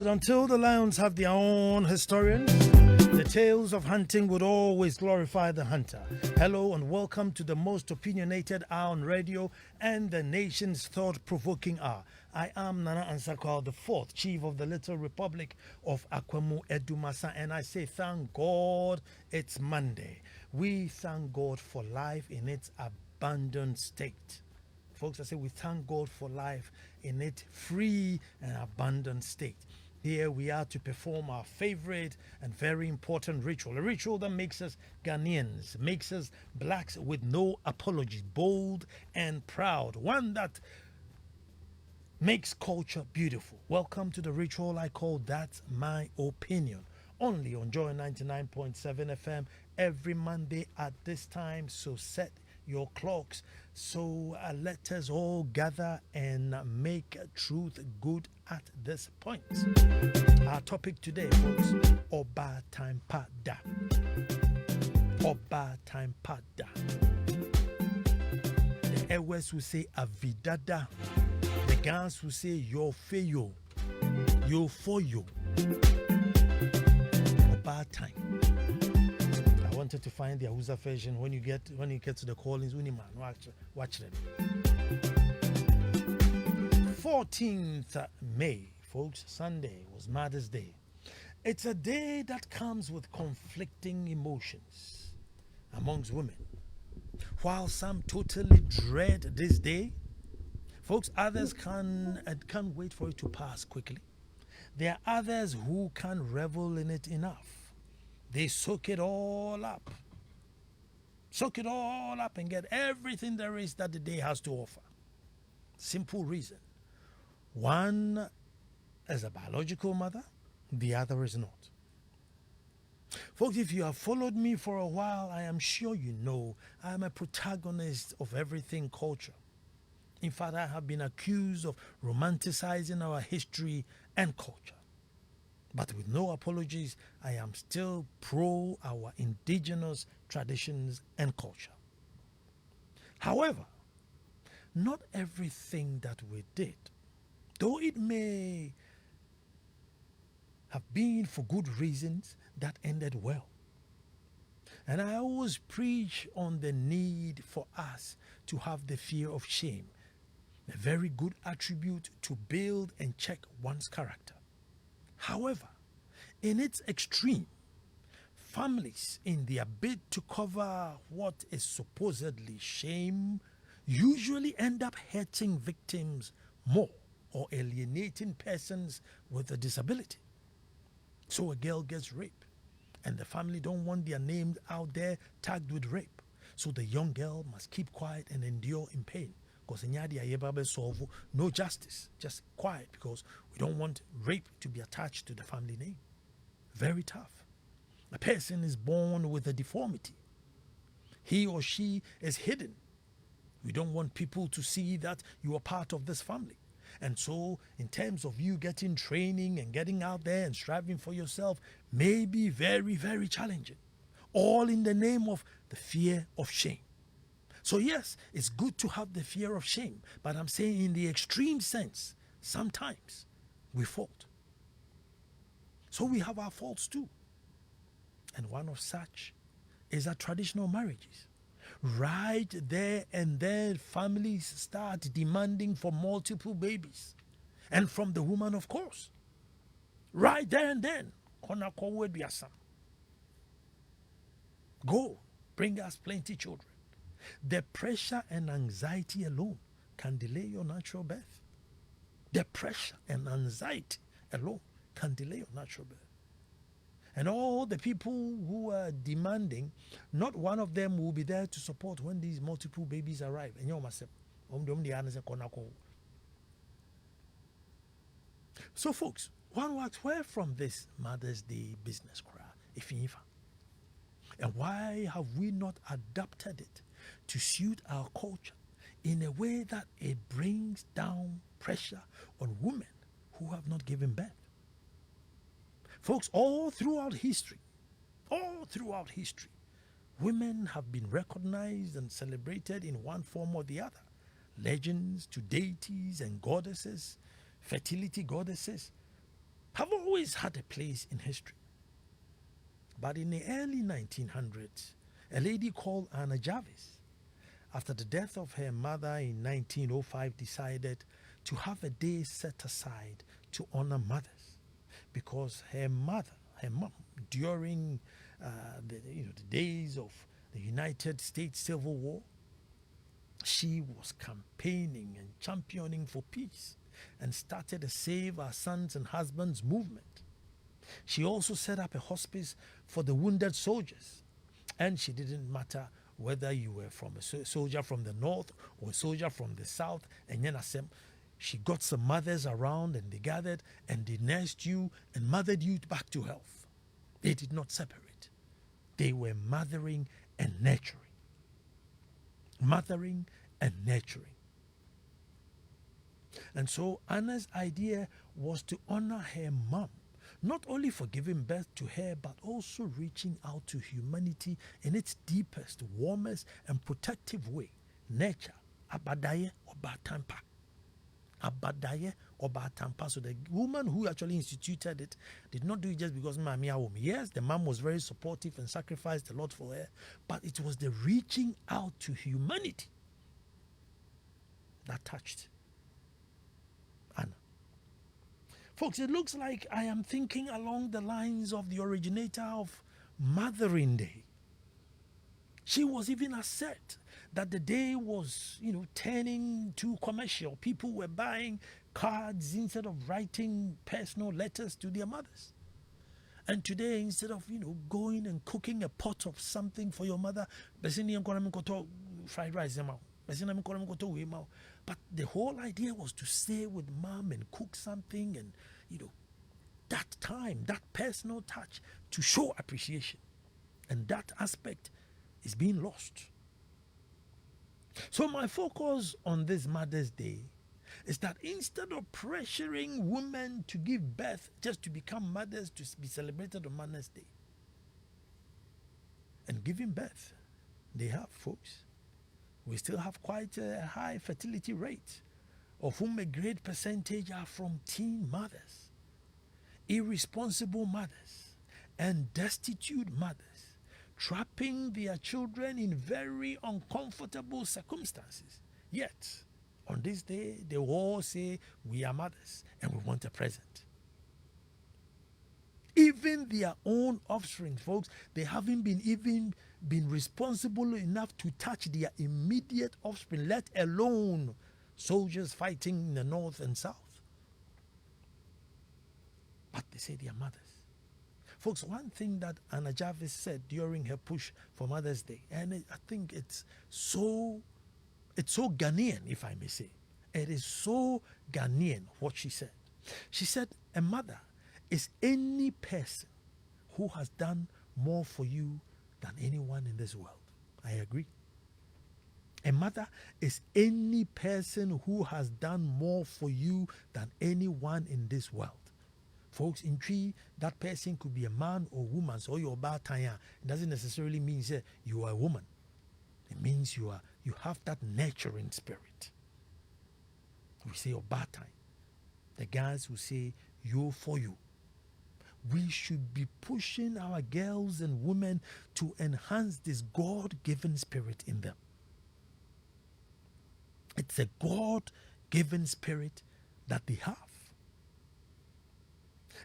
Until the lions have their own historians, the tales of hunting would always glorify the hunter. Hello and welcome to the most opinionated hour on radio and the nation's thought-provoking hour. I am Nana Ansah Kwao IV, Chief of the Little Republic of Akwamu Edumasa, and I say thank God it's Monday. We thank God for life in its abundant state. Folks, I say we thank God for life in its free and abundant state. Here we are to perform our favorite and very important ritual, a ritual that makes us Ghanaians, makes us blacks with no apologies, bold and proud, one that makes culture beautiful. Welcome to the ritual I call That's My Opinion, only on Joy 99.7 FM every Monday at this time. So set your clocks. So let us all gather and make truth good at this point. Our topic today, folks, Obaatanpa da. Obaatanpa da. The Ewes will say Avidada. The Gans will say Yo feyo. Yo for you. Obaatanpa. I wanted to find the Hausa version. When you get to the callings, Uniman, watch them. 14th May, folks, Sunday was Mother's Day. It's a day that comes with conflicting emotions amongst women. While some totally dread this day, folks, others can't wait for it to pass quickly. There are others who can't revel in it enough. They soak it all up. Soak it all up and get everything there is that the day has to offer. Simple reason. One is a biological mother, the other is not. Folks, if you have followed me for a while, I am sure you know I am a protagonist of everything culture. In fact, I have been accused of romanticizing our history and culture. But with no apologies, I am still pro our indigenous traditions and culture. However, not everything that we did, though it may have been for good reasons, that ended well. And I always preach on the need for us to have the fear of shame, a very good attribute to build and check one's character. However, in its extreme, families, in their bid to cover what is supposedly shame, usually end up hurting victims more or alienating persons with a disability. So a girl gets raped, and the family don't want their name out there tagged with rape. So the young girl must keep quiet and endure in pain. Because no justice, just quiet, because we don't want rape to be attached to the family name. Very tough. A person is born with a deformity. He or she is hidden. We don't want people to see that you are part of this family. And so, in terms of you getting training and getting out there and striving for yourself, may be very, very challenging. All in the name of the fear of shame. So yes, it's good to have the fear of shame, but I'm saying in the extreme sense, sometimes we fault. So we have our faults too. And one of such is our traditional marriages. Right there and then, families start demanding for multiple babies. And from the woman, of course. Right there and then, go, bring us plenty children. The pressure and anxiety alone can delay your natural birth. The pressure and anxiety alone can delay your natural birth. And all the people who are demanding, not one of them will be there to support when these multiple babies arrive. So folks, one asks, where from this Mother's Day business cry? And why have we not adapted it to suit our culture in a way that it brings down pressure on women who have not given birth? Folks, all throughout history, women have been recognized and celebrated in one form or the other. Legends to deities and goddesses, fertility goddesses, have always had a place in history. But in the early 1900s, a lady called Anna Jarvis, after the death of her mother in 1905, decided to have a day set aside to honor mothers, because her mom, during the days of the United States Civil War, she was campaigning and championing for peace and started a Save Our Sons and Husbands movement. She also set up a hospice for the wounded soldiers, and she didn't matter whether you were from a soldier from the north or a soldier from the south. And then she got some mothers around, and they gathered and they nursed you and mothered you back to health. They did not separate. They were mothering and nurturing. Mothering and nurturing. And so Anna's idea was to honor her mom, not only for giving birth to her, but also reaching out to humanity in its deepest, warmest, and protective way. Nature. Abadaye Obaatanpa. Abadaye Obaatanpa. So the woman who actually instituted it did not do it just because Mami Awom. Yes, the mom was very supportive and sacrificed a lot for her, but it was the reaching out to humanity that touched Anna. Folks, it looks like I am thinking along the lines of the originator of Mothering Day. She was even upset that the day was, turning too commercial. People were buying cards instead of writing personal letters to their mothers. And today, instead of, going and cooking a pot of something for your mother, fried rice, but the whole idea was to stay with mom and cook something and, that time, that personal touch to show appreciation. And that aspect is being lost. So my focus on this Mother's Day is that instead of pressuring women to give birth just to become mothers to be celebrated on Mother's Day, and giving birth, they have, folks. We still have quite a high fertility rate, of whom a great percentage are from teen mothers, irresponsible mothers, and destitute mothers, trapping their children in very uncomfortable circumstances. Yet, on this day, they will all say, we are mothers and we want a present. Even their own offspring, folks, they haven't been responsible enough to touch their immediate offspring, let alone soldiers fighting in the north and south. But they say they are mothers. Folks, one thing that Anna Jarvis said during her push for Mother's Day, and I think it's so Ghanaian, if I may say. It is so Ghanaian what she said. She said, a mother is any person who has done more for you than anyone in this world. I agree. A mother is any person who has done more for you than anyone in this world. Folks, in tree, that person could be a man or woman, so you're Obaatanpa. It doesn't necessarily mean you are a woman. It means you have that nurturing spirit. We say Obaatanpa. The guys who say you for you. We should be pushing our girls and women to enhance this God-given spirit in them. It's a God-given spirit that they have.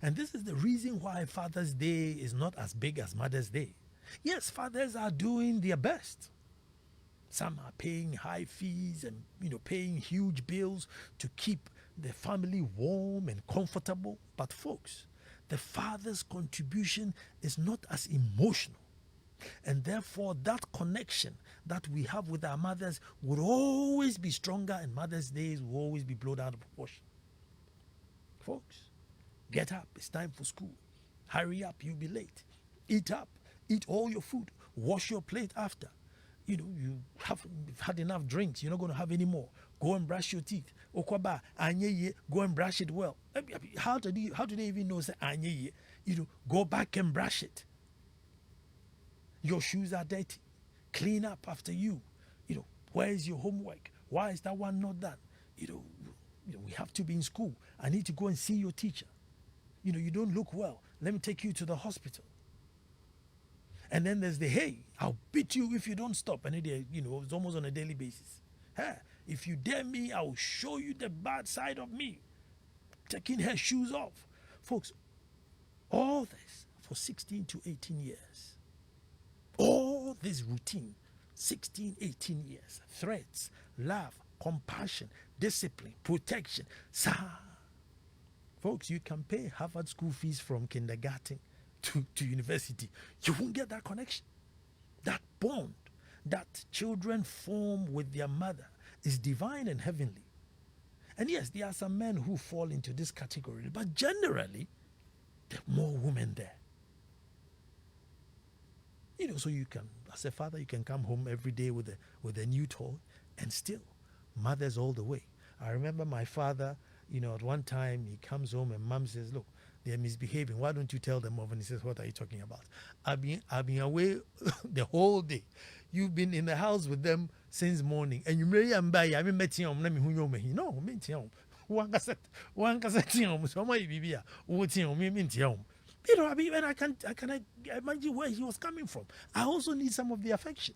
And this is the reason why Father's Day is not as big as Mother's Day. Yes, fathers are doing their best. Some are paying high fees and paying huge bills to keep the family warm and comfortable. But folks, the father's contribution is not as emotional. And therefore, that connection that we have with our mothers will always be stronger, and Mother's Days will always be blown out of proportion. Folks, get up. It's time for school. Hurry up. You'll be late. Eat up. Eat all your food. Wash your plate after. You have had enough drinks. You're not going to have any more. Go and brush your teeth. Okwaba, anyeye, go and brush it well. How do they even know say anyeye? Go back and brush it. Your shoes are dirty. Clean up after you. Where is your homework? Why is that one not done? We have to be in school. I need to go and see your teacher. you don't look well. Let me take you to the hospital. And then there's the, hey, I'll beat you if you don't stop. And it's almost on a daily basis. Hey, if you dare me, I will show you the bad side of me. Taking her shoes off. Folks, all this for 16 to 18 years. All this routine, 16, 18 years. Threats, love, compassion, discipline, protection. Folks, you can pay Harvard school fees from kindergarten to university. You won't get that connection. That bond that children form with their mother is divine and heavenly. And yes, there are some men who fall into this category, but generally, there are more women there. So you can, as a father, you can come home every day with a new toy, and still, mothers all the way. I remember my father, at one time he comes home and mom says, look, they're misbehaving. Why don't you tell them off? And he says, what are you talking about? I've been away the whole day. You've been in the house with them since morning. And you marry and buy. I mean, no, one cassette, so my baby, and I can imagine where he was coming from. I also need some of the affection.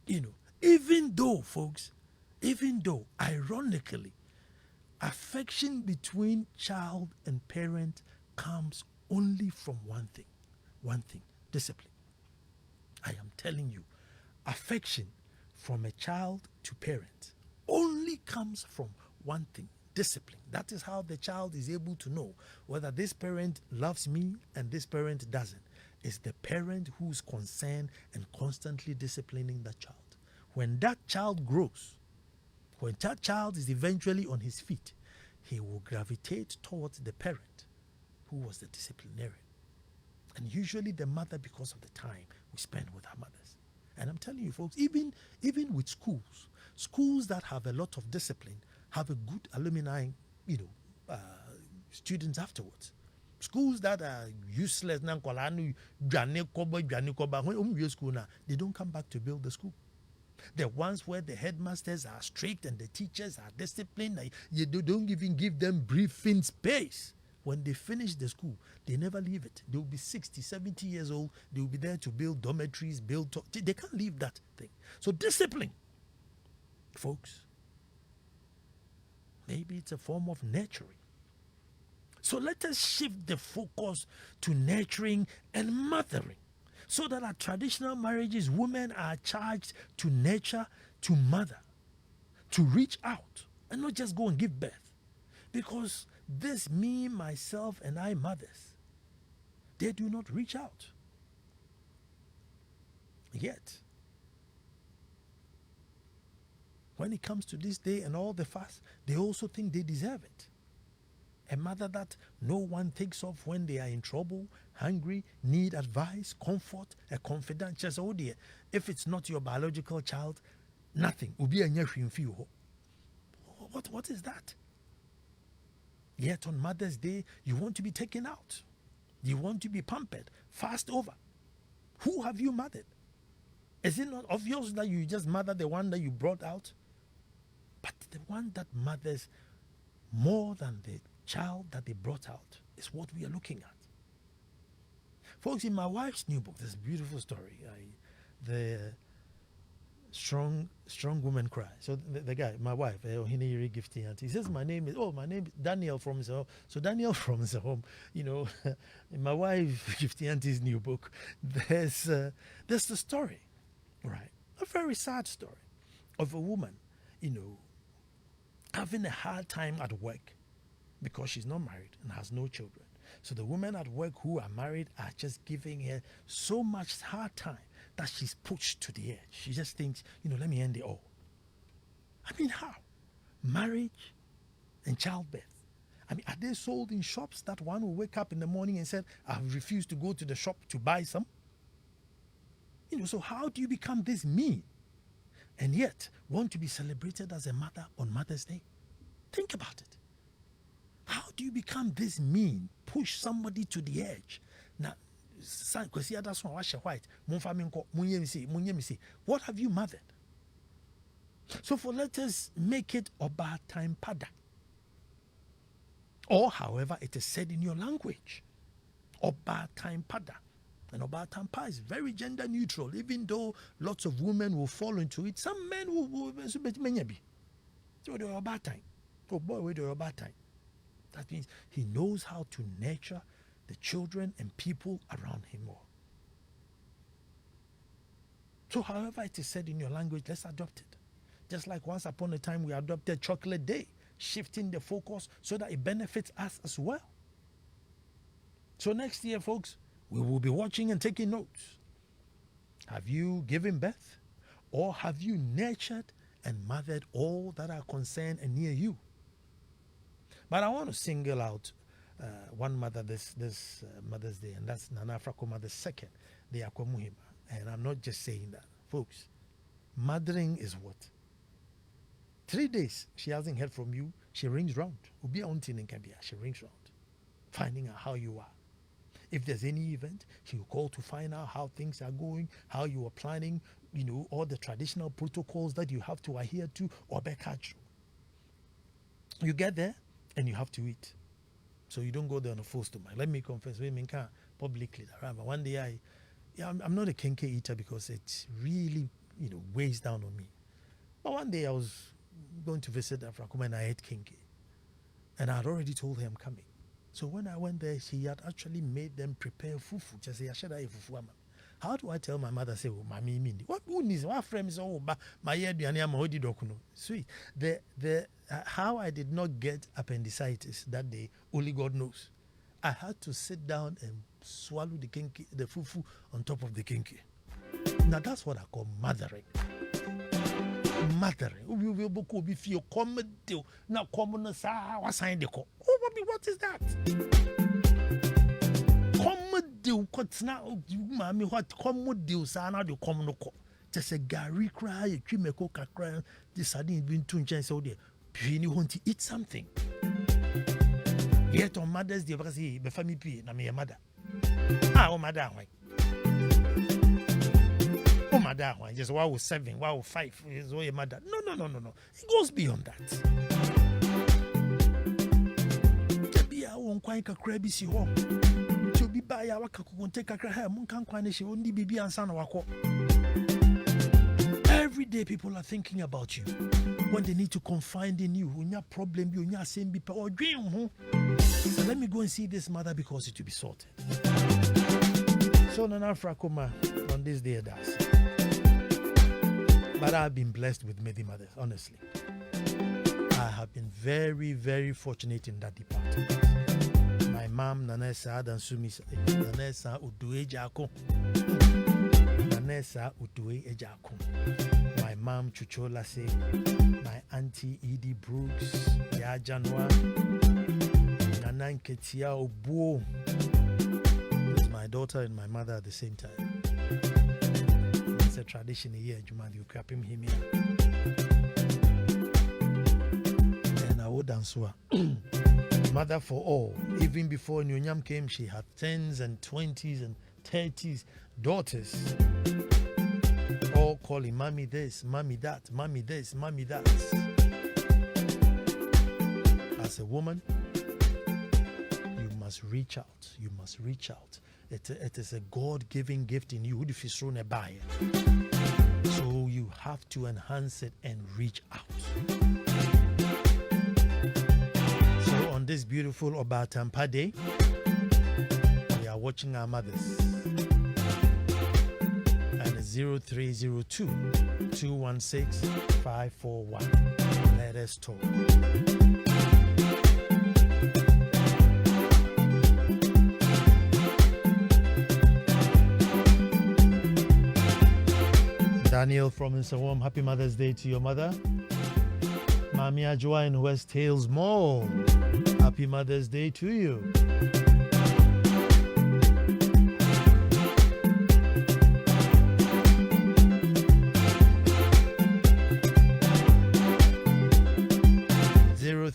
Even though, folks, ironically, affection between child and parent comes only from one thing, discipline. I am telling you, affection from a child to parent only comes from one thing, discipline. That is how the child is able to know whether this parent loves me and this parent doesn't. It's the parent who's concerned and constantly disciplining the child. When that child grows, when that child is eventually on his feet, he will gravitate towards the parent who was the disciplinarian. And usually the mother, because of the time we spend with our mothers. And I'm telling you, folks, even with schools that have a lot of discipline have a good alumni, students afterwards. Schools that are useless, they don't come back to build the school. The ones where the headmasters are strict and the teachers are disciplined, you don't even give them briefing space. When they finish the school, they never leave it. They will be 60, 70 years old. They will be there to build dormitories, they can't leave that thing. So discipline, folks, maybe it's a form of nurturing. So let us shift the focus to nurturing and mothering, so that our traditional marriages, women are charged to nurture, to mother, to reach out, and not just go and give birth. Because this, me, myself, and I mothers, they do not reach out. Yet, when it comes to this day and all the fast, they also think they deserve it. A mother that no one thinks of when they are in trouble, hungry, need advice, comfort, a confidant. Just, oh dear, if it's not your biological child, nothing. What is that? Yet on Mother's Day, you want to be taken out. You want to be pampered, fast over. Who have you mothered? Is it not obvious that you just mother the one that you brought out? But the one that mothers more than the child that they brought out is what we are looking at. Folks, in my wife's new book, there's a beautiful story. The strong woman cry. So the guy, my wife, Ohiniri Gifty Auntie, he says my name is Daniel from his home. So Daniel from his home, in my wife Gifty Auntie's new book, there's the story, right? A very sad story of a woman, having a hard time at work because she's not married and has no children. So the women at work who are married are just giving her so much hard time that she's pushed to the edge. She just thinks, let me end it all. I mean, how? Marriage and childbirth. I mean, are they sold in shops that one will wake up in the morning and say, I've refused to go to the shop to buy some? So how do you become this mean and yet want to be celebrated as a mother on Mother's Day? Think about it. How do you become this mean? Push somebody to the edge. Now, what have you mothered? So let us make it Obaatanpa. Or however it is said in your language. Obaatanpa. And Obaatanpa is very gender neutral, even though lots of women will fall into it. Some men will so they're Obaatan. Oh boy, they're Obaatan. That means he knows how to nurture the children and people around him more. So however it is said in your language, let's adopt it. Just like once upon a time we adopted Chocolate Day, shifting the focus so that it benefits us as well. So next year, folks, we will be watching and taking notes. Have you given birth? Or have you nurtured and mothered all that are concerned and near you? But I want to single out one mother this Mother's Day, and that's Nana Ansah Kwao IV, the Akwamuhima. And I'm not just saying that. Folks, mothering is what? 3 days, she hasn't heard from you. She rings round. She rings round, finding out how you are. If there's any event, she will call to find out how things are going, how you are planning, all the traditional protocols that you have to adhere to, or catch. You get there and you have to eat. So you don't go there on a full stomach. Let me confess, publicly. One day I'm not a kenke eater because it really, weighs down on me. But one day I was going to visit Afrakuma and I ate kenke. And I had already told her I'm coming. So when I went there, she had actually made them prepare fufu. Just say, fufu. How do I tell my mother, say, oh, mommy, mindi? What needs? What friends? Oh, my head, sweet. How I did not get appendicitis that day, only God knows. I had to sit down and swallow the fufu on top of the kinky. Now that's what I call mothering. Mothering. If you come now come what is that? What just a Gary cry, a Chimeko cry, the sardine being 2 inches so there. You want to eat something. Yet on Mother's Day, because he be family pay, na me a mother. Oh mother, why? Oh mother, why? Just 7, 5 is all your mother. No. It goes beyond that. To be our own quite a crabby see home. To be by our kaku take a crab, Munkan Quanish, only be and son wako. Every day people are thinking about you. When they need to confide in you, when your problem, you your same people or dream. So let me go and see this mother because it will be sorted. So Nana Ansah Kwao on this day does. But I've been blessed with many mothers, honestly. I have been very, very fortunate in that department. My mom, Nana Ansah Nana Ansah Udue Jako. Nana Ansah Udue Ejako. My mom, Chuchola say, my auntie Edie Brooks, Ya Janwa, Nana Nketia Obuo. It's my daughter and my mother at the same time. It's a tradition here, Juman, you crap him here. And I would answer. Mother for all. Even before Nyonyam came, she had 10s and 20s and 30s daughters. All calling mommy this, mommy that, mommy this, mommy that. As a woman, you must reach out. You must reach out. It is a God-given gift in you. So you have to enhance it and reach out. So on this beautiful Obaatanpa Day, we are watching our mothers. And it's 0302 216 541. Let us talk. Daniel from Nsawam, happy Mother's Day to your mother. Mami Ajwa in West Hills Mall, happy Mother's Day to you.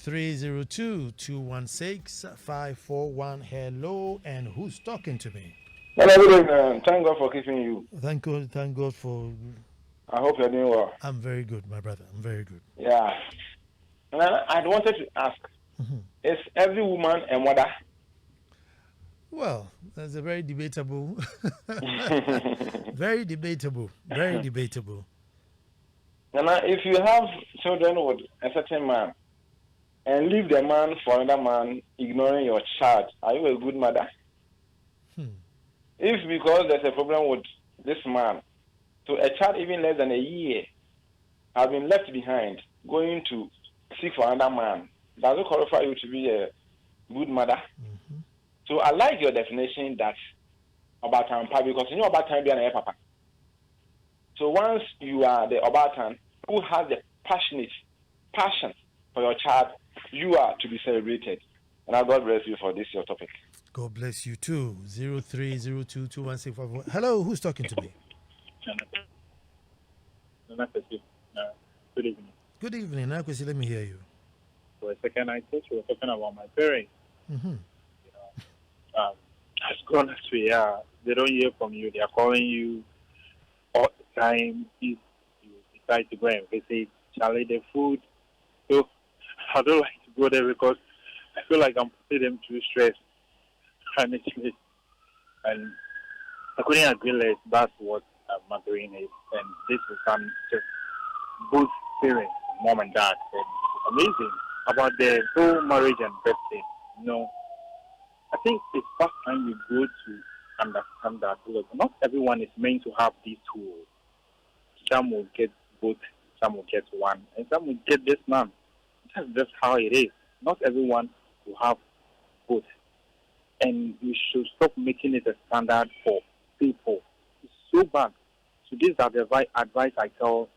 (0302-216-541). Hello, and who's talking to me? Well, thank God for keeping you. Thank God for. I hope you're doing well. I'm very good, my brother. I'm very good. Yeah. And I wanted to ask. Is every woman a mother? Well, that's a very debatable. Very debatable. Very debatable. Nana, if you have children with a certain man and leave the man for another man, ignoring your child, are you a good mother? If because there's a problem with this man, so a child even less than a year have been left behind, going to seek for another man, does it qualify you to be a good mother? So I like your definition that Obaatanpa, because you know Obaatanpa be an papa. So once you are the Obaatan who has the passion for your child, you are to be celebrated. And God bless you for this your topic. God bless you too. 03022165. Hello, who's talking to me? Good evening. Good evening. Nakwesi, let me hear you. For a second, I thought you were talking about my parents. As grown as we are, they don't hear from you. They are calling you all the time. If you decide to go and visit, Charlie, the food. So I don't like to go there because I feel like I'm putting them through stress. And I couldn't agree less. That's what mothering is. And this will come just both parents, mom and dad. And it's amazing about the whole marriage and birthday. I think it's first time we go to understand that not everyone is meant to have these tools. Some will get both, some will get one, and some will get just none. That's just how it is. Not everyone will have both. And we should stop making it a standard for people. It's so bad. So these are the advice I tell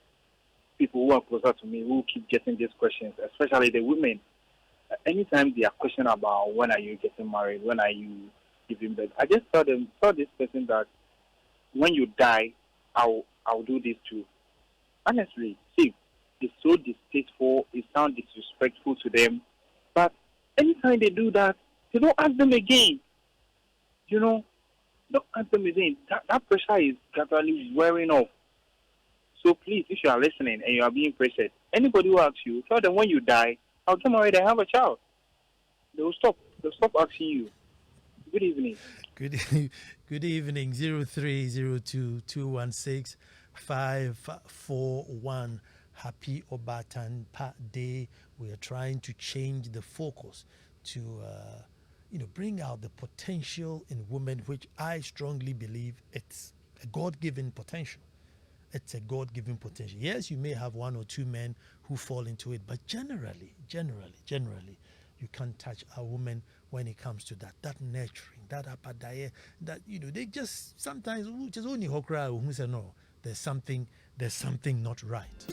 people who are closer to me who keep getting these questions, especially the women. Anytime they are questioning about when are you getting married, when are you giving birth, I just tell this person that when you die, I'll do this too. Honestly, see, it's so distasteful, it sounds disrespectful to them, but anytime they do that, they don't ask them again. Don't ask them again. That pressure is gradually wearing off. So please, if you are listening and you are being pressured, anybody who asks you, tell them when you die, I'll get married and have a child. They'll stop asking you. Good evening. Good evening. 0302216541. Happy Obaatanpa Day. We are trying to change the focus to bring out the potential in women, which I strongly believe it's a God-given potential. It's a God-given potential. Yes, you may have one or two men who fall into it, but generally, you can't touch a woman when it comes to that nurturing, that apadaye, that they just sometimes just only hokra who say no, there's something not right.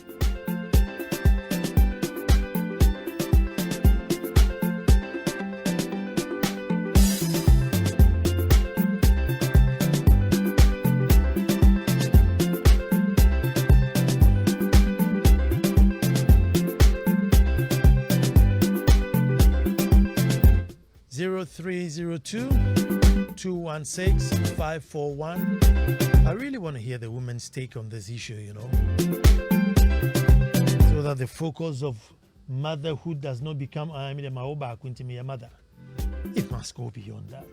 0302-216-541. I really want to hear the women's take on this issue, so that the focus of motherhood does not become my mother. It must go beyond that.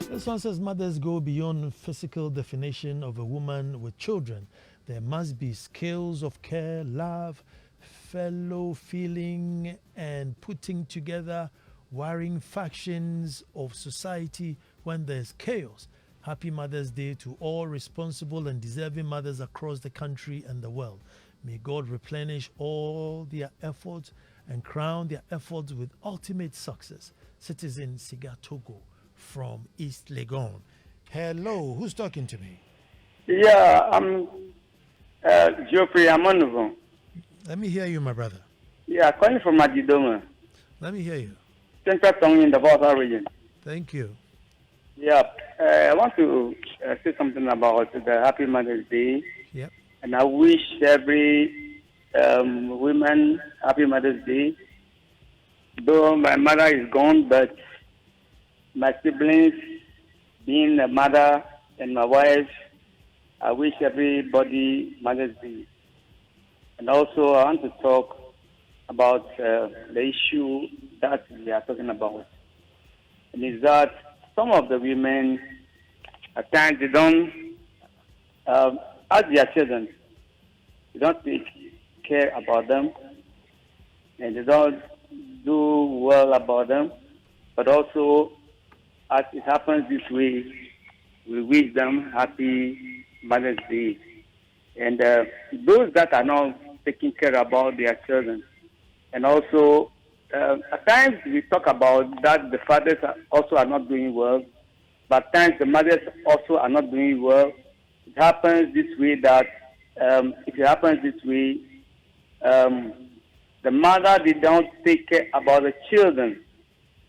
This one says mothers go beyond physical definition of a woman with children. There must be skills of care, love, fellow feeling, and putting together warring factions of society when there's chaos. Happy Mother's Day to all responsible and deserving mothers across the country and the world. May God replenish all their efforts and crown their efforts with ultimate success. Citizen Siga Togo from East Legon. Hello, who's talking to me? Yeah, I'm Geoffrey Amonovo. Let me hear you, my brother. Yeah, calling from Madidoma. Let me hear you. Central Tongue in the Volta region. Thank you. Yeah, I want to say something about the Happy Mother's Day. Yep. And I wish every woman Happy Mother's Day. Though my mother is gone, but my siblings, being a mother and my wife, I wish everybody Mother's Day. And also, I want to talk about the issue that we are talking about. And is that some of the women, at times, they don't, as their children, they don't take care about them, and they don't do well about them. But also, as it happens this way, we wish them happy Mother's Day. And those that are not taking care about their children, and also at times we talk about that the fathers also are not doing well, but at times the mothers also are not doing well. It happens this way that if it happens this way, the mother did not take care about the children,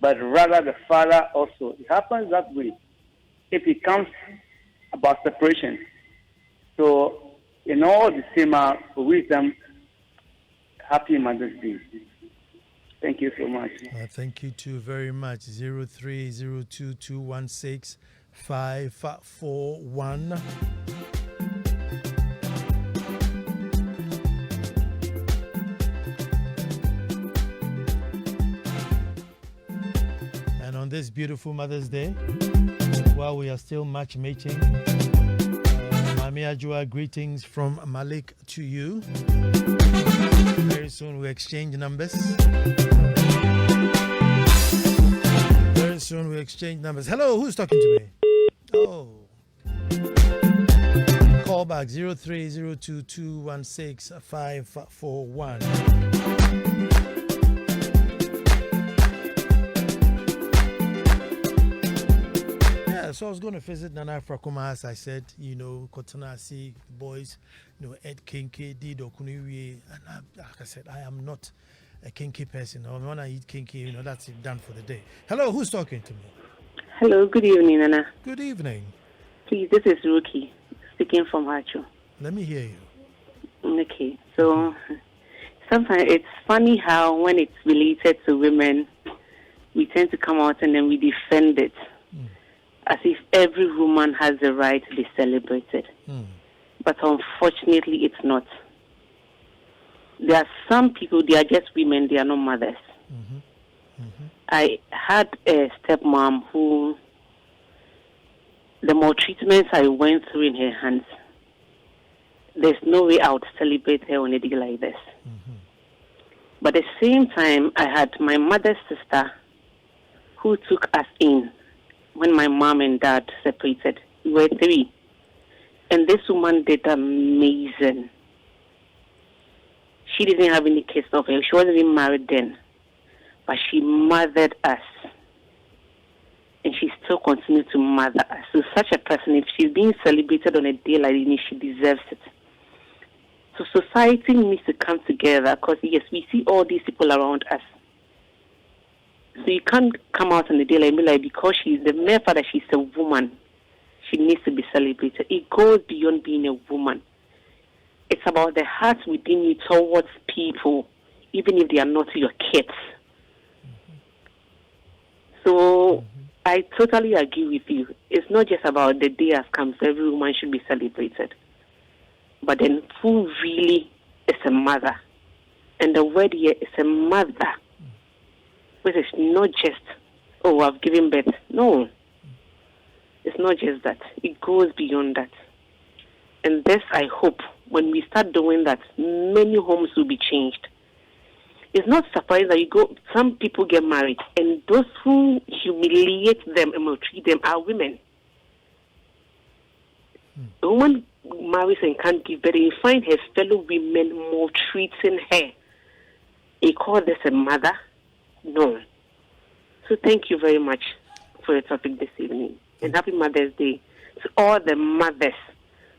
but rather the father also. It happens that way if it comes about separation. So, in all the same, we wish them happy Mother's Day. Thank you so much. Thank you too very much. 0302216541. And on this beautiful Mother's Day, while we are still matchmaking, Mami Ajua, greetings from Malik to you. Very soon we exchange numbers. Very soon we exchange numbers. Hello, who's talking to me? Oh. Call back 0302216541. So I was going to visit Nana Ansah Kwao, as I said, Kotanasi boys, Ed Kinky, Dido Kuniwi, and like I said, I am not a kinky person. When I eat kinky, that's it, done for the day. Hello, who's talking to me? Hello, good evening, Nana. Good evening. Please, this is Ruki, speaking from Hacho. Let me hear you. Okay, so sometimes it's funny how when it's related to women, we tend to come out and then we defend it. As if every woman has the right to be celebrated. But unfortunately, it's not. There are some people, they are just women, they are not mothers. I had a stepmom who, the maltreatments I went through in her hands, there's no way I would celebrate her on a day like this. But at the same time, I had my mother's sister who took us in when my mom and dad separated. We were 3. And this woman did amazing. She didn't have any kids of her. She wasn't even married then. But she mothered us. And she still continued to mother us. So such a person, if she's being celebrated on a day like this, she deserves it. So society needs to come together because, yes, we see all these people around us. So you can't come out on the day like me, like because she's the mere fact that she's a woman, she needs to be celebrated. It goes beyond being a woman. It's about the heart within you towards people, even if they are not your kids. So I totally agree with you. It's not just about the day has come, so every woman should be celebrated. But then who really is a mother? And the word here is a mother. Which is not just, I've given birth. No. It's not just that. It goes beyond that. And this, I hope, when we start doing that, many homes will be changed. It's not surprising that some people get married, and those who humiliate them and maltreat them are women. A woman marries and can't give birth, and you find her fellow women maltreating her. You call this a mother? No. So thank you very much for your topic this evening. And happy Mother's Day to all the mothers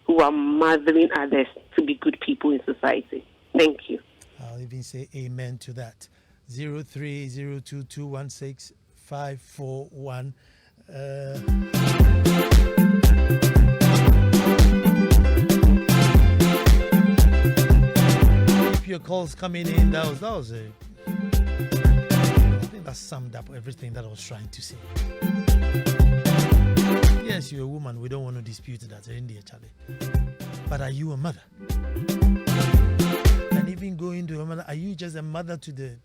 who are mothering others to be good people in society. Thank you. I'll even say amen to that. 0302216541. Keep your calls coming in. That was it. I think has summed up everything that I was trying to say. Yes, you're a woman. We don't want to dispute that, India, Charlie. But are you a mother? And even going to a mother, are you just a mother to the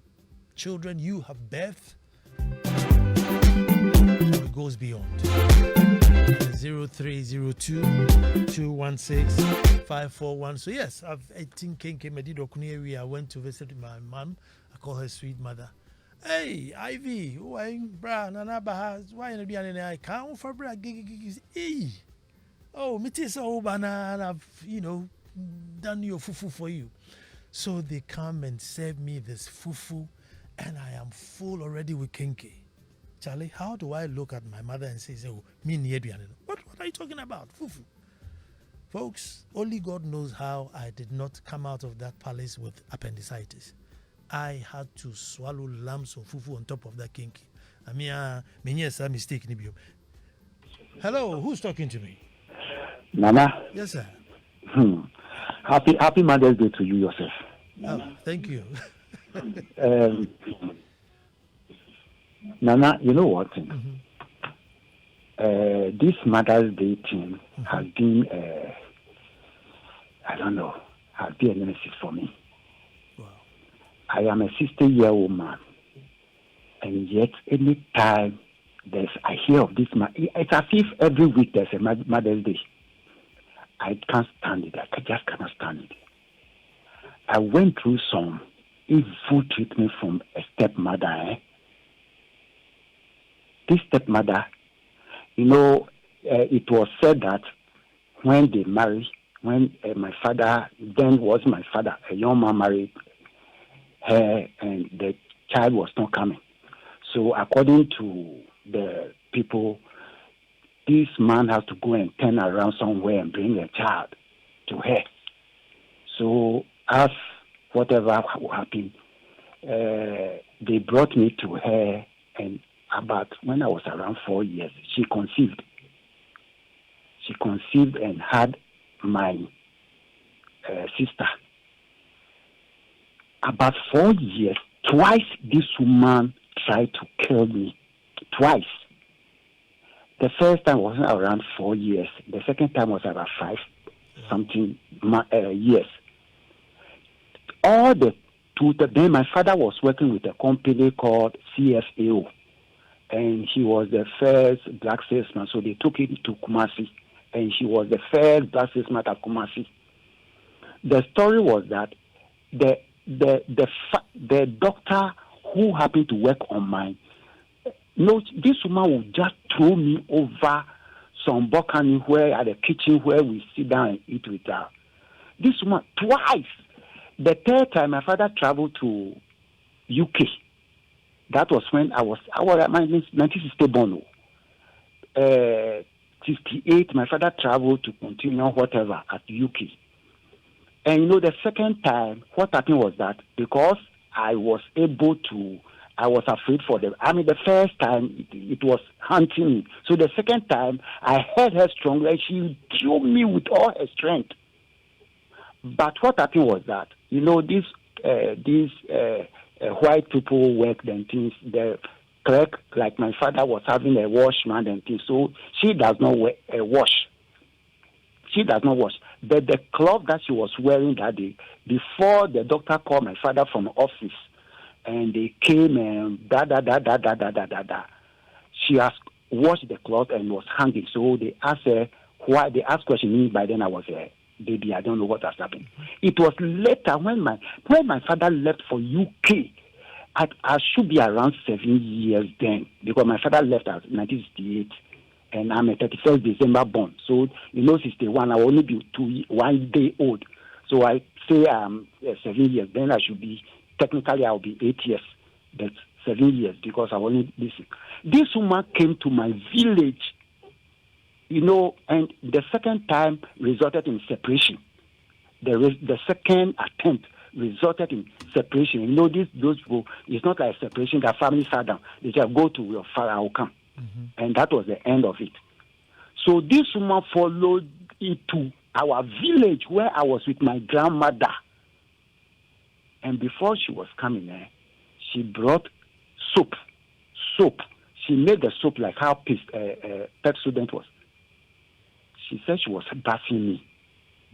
children you have birthed? It goes beyond. 0302-216-541. So yes, I think I went to visit my mom. I call her sweet mother. Hey, Ivy, why Nana Bahas? Why I can't for bra gig? Hey, oh, me tis so banana. I've done your fufu for you. So they come and serve me this fufu, and I am full already with kinky. Charlie, how do I look at my mother and say, oh, me what are you talking about? Fufu. Folks, only God knows how I did not come out of that palace with appendicitis. I had to swallow lumps of fufu on top of that kinky. I mean, yes, a mistake. Hello, who's talking to me? Nana. Yes, sir. Happy Mother's Day to you yourself. Oh, thank you. Nana, you know what? This Mother's Day thing has been, has been a nemesis for me. Wow. I am a 60-year-old man, and yet any time I hear of this man, it's as if every week there's a Mother's Day. I can't stand it. I just cannot stand it. I went through some evil treatment from a stepmother. This stepmother, it was said that when they married, when my father, then was my father, a young man married her and the child was not coming. So according to the people, this man has to go and turn around somewhere and bring a child to her. So as whatever happened, they brought me to her, and about when I was around 4 years, she conceived. She conceived and had my sister. About 4 years, twice this woman tried to kill me. Twice. The first time was around 4 years. The second time was about 5 something years. All the then my father was working with a company called CFAO, and he was the first black salesman. So they took him to Kumasi, and he was the first black salesman at Kumasi. The story was that the doctor who happened to work on mine, this woman would just throw me over some balcony where at the kitchen where we sit down and eat with her. This woman twice. The third time, my father traveled to UK. That was when I was 1960 born. 68, my father traveled to continue whatever at UK. And the second time, what happened was that because I was afraid for them. The first time it was hunting me. So the second time, I held her strongly and she threw me with all her strength. But what happened was that, these white people worked and things, the clerk, like my father, was having a washman and things. So she does not wash. She does not wash. But the cloth that she was wearing that day, before the doctor called my father from office, and they came and she has washed the cloth and was hanging. So they asked her why. They asked questions. By then I was a baby. I don't know what has happened. It was later when my father left for UK. I should be around 7 years then, because my father left at 1968, and I'm a 31st December born. So 61. I will only be 1 day old. So I say I'm 7 years. Then I should be. Technically, I'll be 8 years, but 7 years because I only listen. This woman came to my village, and the second time resulted in separation. The second attempt resulted in separation. Those people, it's not like separation that family sat down. They just go to your father, I will come. And that was the end of it. So this woman followed into our village where I was with my grandmother. And before she was coming there, she brought soup soap. She made the soap like how Pepsodent was. She said she was bathing me.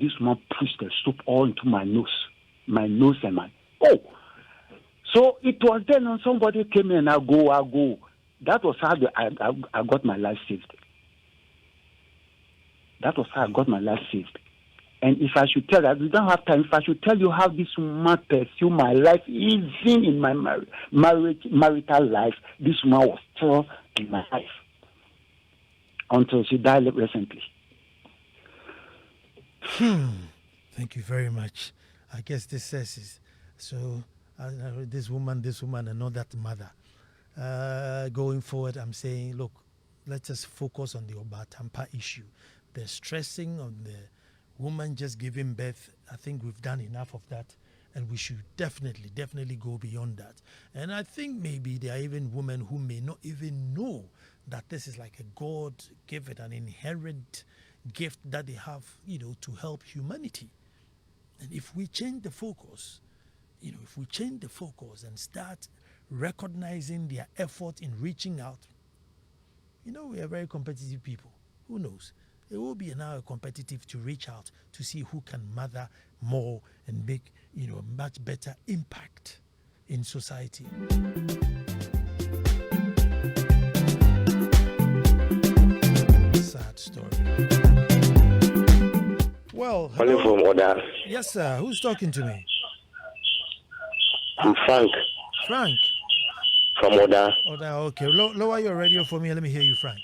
This woman pushed the soap all into my nose and my So it was then when somebody came in and I go. That was how I got my life saved. That was how I got my life saved. And if I should tell you, we don't have time. If I should tell you how this woman pursued my life, even in my marital life, this woman was still in my life until she died recently. Thank you very much. I guess this says is so. This woman, and not that mother. Going forward, I'm saying, look, let us focus on the Obaatanpa issue. The stressing on the woman just giving birth, I think we've done enough of that, and we should definitely go beyond that. And I think maybe there are even women who may not even know that this is like a God-given, an inherent gift that they have, to help humanity. And if we change the focus, and start recognizing their effort in reaching out, we are very competitive people. Who knows? It will be now competitive to reach out to see who can mother more and make, much better impact in society. Sad story. Well, calling from Oda. Yes, sir. Who's talking to me? I'm Frank. Frank. From Oda. Oda, okay. Lower your radio for me. Let me hear you, Frank.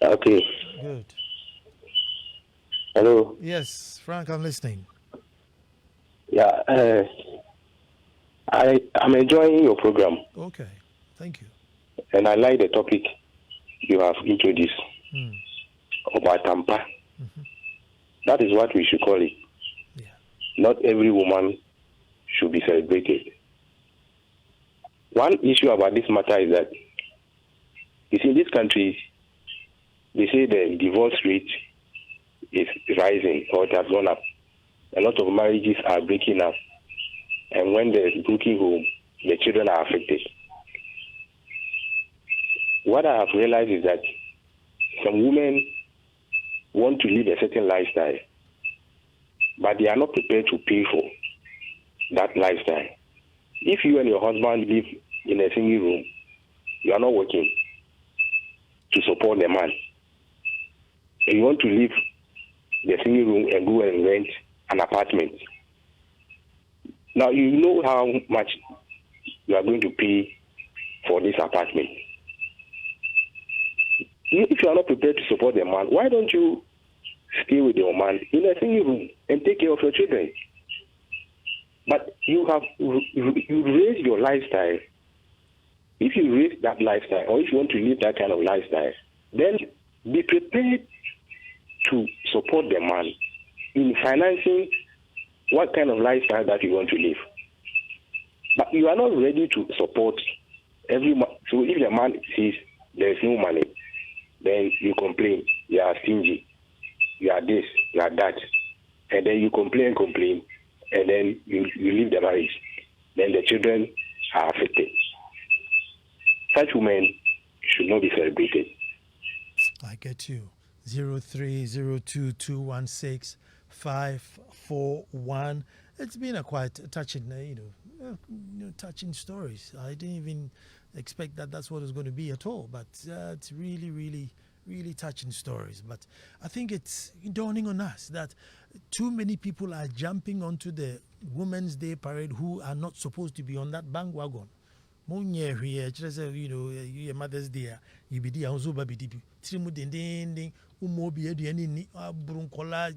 Okay. Good. Hello. Yes, Frank, I'm listening. Yeah, I'm enjoying your program. Okay, thank you. And I like the topic you have introduced. Obaatanpa. That is what we should call it. Yeah. Not every woman should be celebrated. One issue about this matter is that, you see, in this country, they say the divorce rate is rising or it has gone up. A lot of marriages are breaking up. And when there's broken home, the children are affected. What I have realized is that some women want to live a certain lifestyle, but they are not prepared to pay for that lifestyle. If you and your husband live in a single room, you are not working to support the man. And you want to leave the single room and go and rent an apartment. Now, you know how much you are going to pay for this apartment. If you are not prepared to support the man, why don't you stay with your man in a single room and take care of your children? But you raise your lifestyle. If you raise that lifestyle, or if you want to live that kind of lifestyle, then be prepared to support the man in financing what kind of lifestyle that you want to live. But you are not ready to support every man. So if the man says there is no money, then you complain, you are stingy, you are this, you are that. And then you complain, and then you leave the marriage. Then the children are affected. Such women should not be celebrated. I get you. 0302216541. It's been a quite touching, touching stories. I didn't even expect that that's what it's going to be at all. But it's really, really, really touching stories. But I think it's dawning on us that too many people are jumping onto the Women's Day parade who are not supposed to be on that bandwagon. Your Mother's Day, you be there, also baby. Trimu ding umo be aduane ni brunkola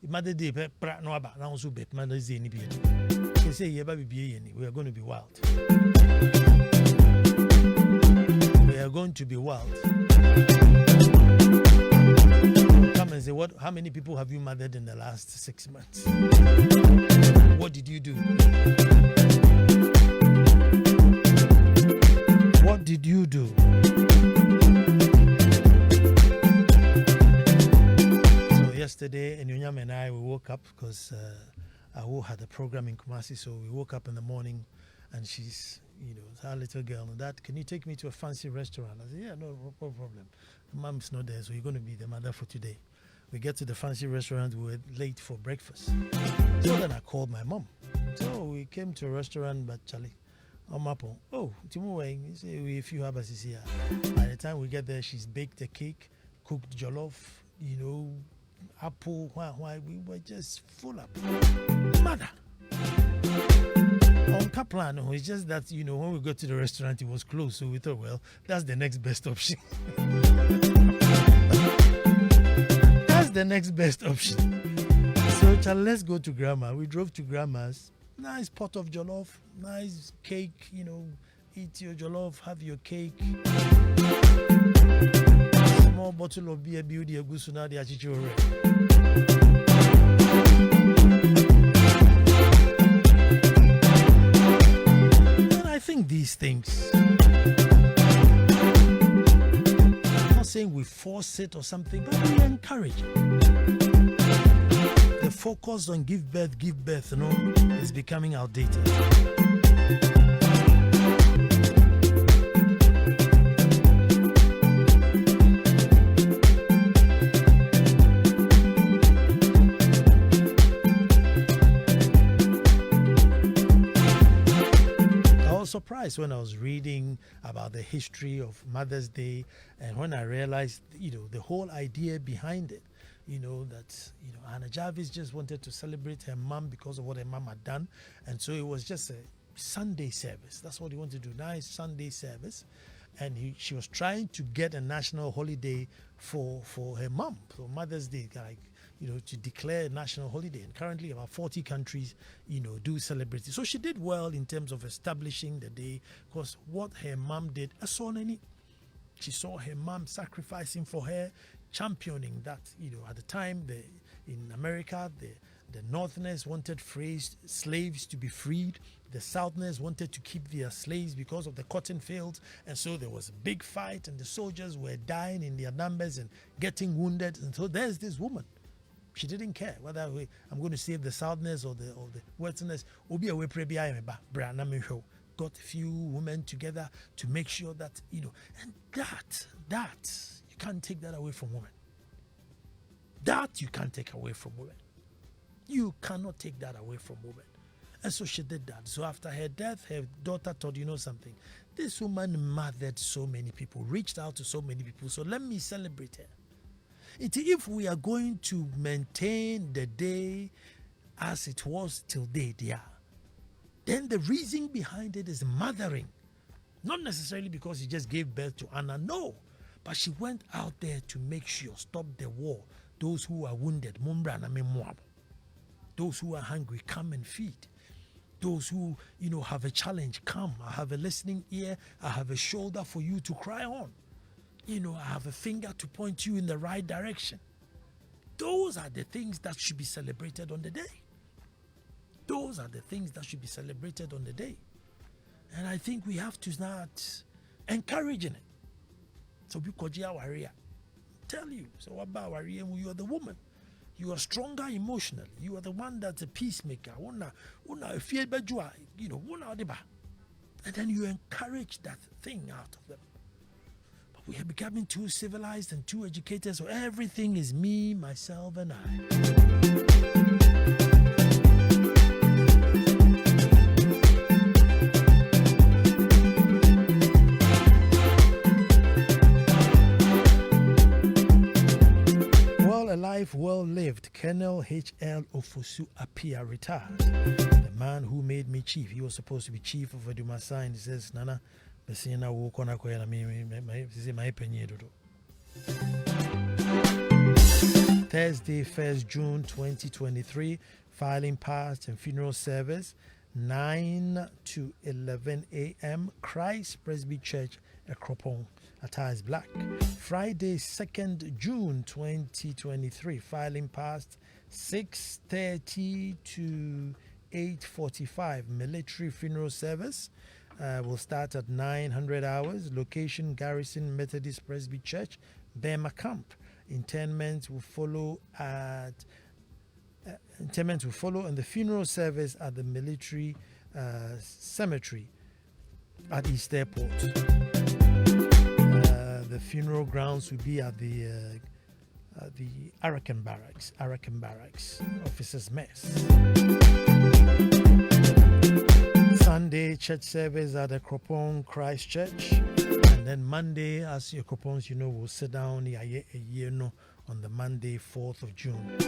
Mother's Day pra no aba na also bet Mother's Day ni be. They say ye ba be we are going to be wild. We are going to be wild. Come and say, how many people have you mothered in the last 6 months? What did you do? What did you do? So yesterday, Enyonyam and I, we woke up because Awo had a program in Kumasi, so we woke up in the morning and she's, our little girl, Dad, can you take me to a fancy restaurant? I said, yeah, no problem. Mom's not there, so you're going to be the mother for today. We get to the fancy restaurant, we were late for breakfast. So then I called my mom. So we came to a restaurant, but Charlie, oh, Timu, if you have a here. By the time we get there, she's baked a cake, cooked jollof, apple, why we were just full up. Mother. On Kaplan, it's just that, when we got to the restaurant, it was closed. So we thought, well, that's the next best option. That's the next best option. So, Charlie, let's go to Grandma. We drove to Grandma's. Nice pot of jollof, nice cake, eat your jollof, have your cake. Small bottle of beer, beauty, a gusuna, the achichore. I think these things, I'm not saying we force it or something, but we encourage it. The focus on give birth, is becoming outdated. Surprised when I was reading about the history of Mother's Day, and when I realized, the whole idea behind it, that Anna Jarvis just wanted to celebrate her mom because of what her mom had done, and so it was just a Sunday service. That's what he wanted to do, nice Sunday service, and she was trying to get a national holiday for her mom, for Mother's Day, to declare a national holiday. And currently about 40 countries, do celebrate it. So she did well in terms of establishing the day, because what her mom did, she saw her mom sacrificing for her, championing that, at the time, in America, the Northerners wanted slaves to be freed. The Southerners wanted to keep their slaves because of the cotton fields. And so there was a big fight, and the soldiers were dying in their numbers and getting wounded. And so there's this woman. She didn't care whether I'm going to save the Southerners or the Westerners. Got a few women together to make sure that, and that, you can't take that away from women. That you can't take away from women. You cannot take that away from women. And so she did that. So after her death, her daughter thought, something? This woman mothered so many people, reached out to so many people. So let me celebrate her. If we are going to maintain the day as it was till date, then the reason behind it is mothering. Not necessarily because she just gave birth to Anna, no. But she went out there to make sure, stop the war. Those who are wounded, those who are hungry, come and feed. Those who, have a challenge, come. I have a listening ear. I have a shoulder for you to cry on. I have a finger to point you in the right direction. Those are the things that should be celebrated on the day. Those are the things that should be celebrated on the day. And I think we have to start encouraging it. So because you are warrior, tell you, so about warrior, you are the woman. You are stronger emotionally. You are the one that's a peacemaker. And then you encourage that thing out of them. We are becoming too civilized and too educated, so everything is me, myself, and I. A life well lived. Colonel H.L. Ofosu Apia retired. The man who made me chief. He was supposed to be chief of Edumasa, and he says, Nana, Thursday, 1st June 2023, filing past and funeral service, 9 to 11 a.m. Christ Presby Church, Ekropong. Attire is black. Friday, 2nd June 2023, filing past 6:30 to 8:45. Military funeral service will start at 900 hours. Location: Garrison Methodist Presby Church, Burma Camp. Interment will follow, and the funeral service at the military cemetery. at East Airport. The funeral grounds will be at the Arakan Barracks, Officers Mess. Sunday, church service at the Kropong Christ Church. And then Monday, as your Kropons, we'll sit down on the Monday, 4th of June.